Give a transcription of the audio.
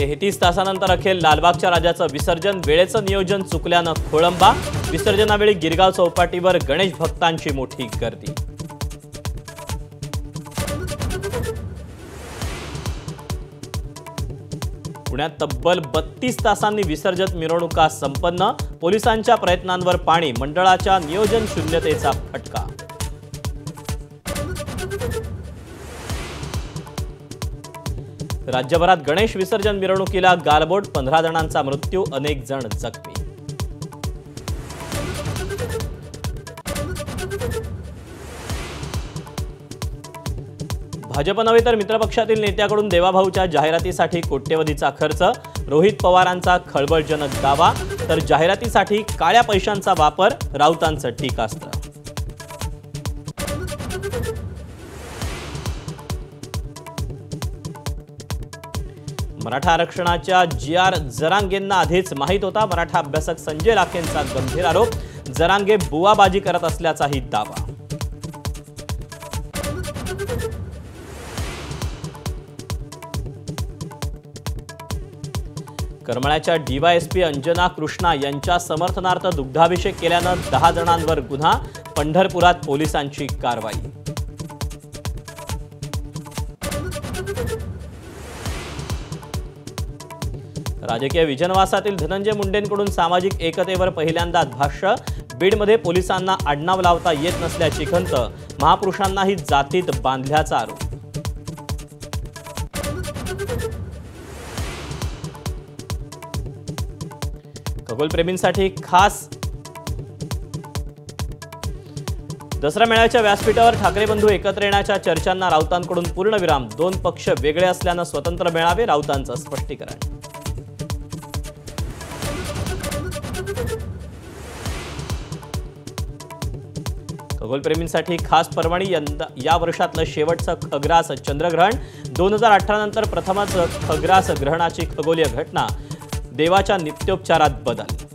33 तासानंतर अखेर लालबागच्या राजाचं विसर्जन, वेळेचं नियोजन चुकल्यानं खोळंबा। विसर्जनावेळी गिरगाव चौपाटीवर गणेश भक्तांची मोठी गर्दी। पुण्यात तब्बल 32 तासांनी विसर्जन मिरवणुका संपन्न, पोलिसांच्या प्रयत्नांवर पाणी, मंडळाच्या नियोजन शून्यतेचा फटका। राज्यभरात गणेश विसर्जन मिरवणुकीला गालबोट, 15 जणांचा मृत्यू, अनेक जण जखमी। भाजप नव्हे तर मित्रपक्षातील नेत्याकडून देवाभाऊच्या जाहिरातीसाठी कोट्यवधीचा खर्च, रोहित पवारांचा खळबळजनक दावा, तर जाहिरातीसाठी काळ्या पैशांचा वापर, राऊतांचं टीकास्त्र। मराठा आरक्षणाच्या जी.आर. जरांगेंना आधीच माहीत होता, मराठा अभ्यासक संजय लाखेंचा गंभीर आरोप, जरांगे बुवाबाजी करत असल्याचाही दावा। करमाळ्याच्या डीवायएसपी अंजना कृष्णा यांच्या समर्थनार्थ दुग्धाभिषेक केल्यानं 10 जणांवर गुन्हा, पंढरपुरात पोलिसांची कारवाई। राजकीय विजनवासातील धनंजय मुंडेंकडून सामाजिक एकतेवर पहिल्यांदाच भाष्य, बीडमध्ये पोलिसांना आडनाव लावता येत नसल्याची खंत, महापुरुषांनाही जातीत बांधल्याचा आरोप। खगोलप्रेमींसाठी खास दसरा मेळ्याच्या व्यासपीठावर ठाकरे बंधू एकत्र येण्याच्या चर्चांना राऊतांकडून पूर्णविराम, 2 पक्ष वेगळे असल्यानं स्वतंत्र मेळावे, राऊतांचं स्पष्टीकरण। खगोलप्रेमींसाठी खास पर्वणी, या वर्षातलं शेवटचं खग्रास चंद्रग्रहण, 2018 नंतर प्रथमच खग्रास ग्रहणाची खगोलीय घटना, देवाच्या नित्योपचारात बदल।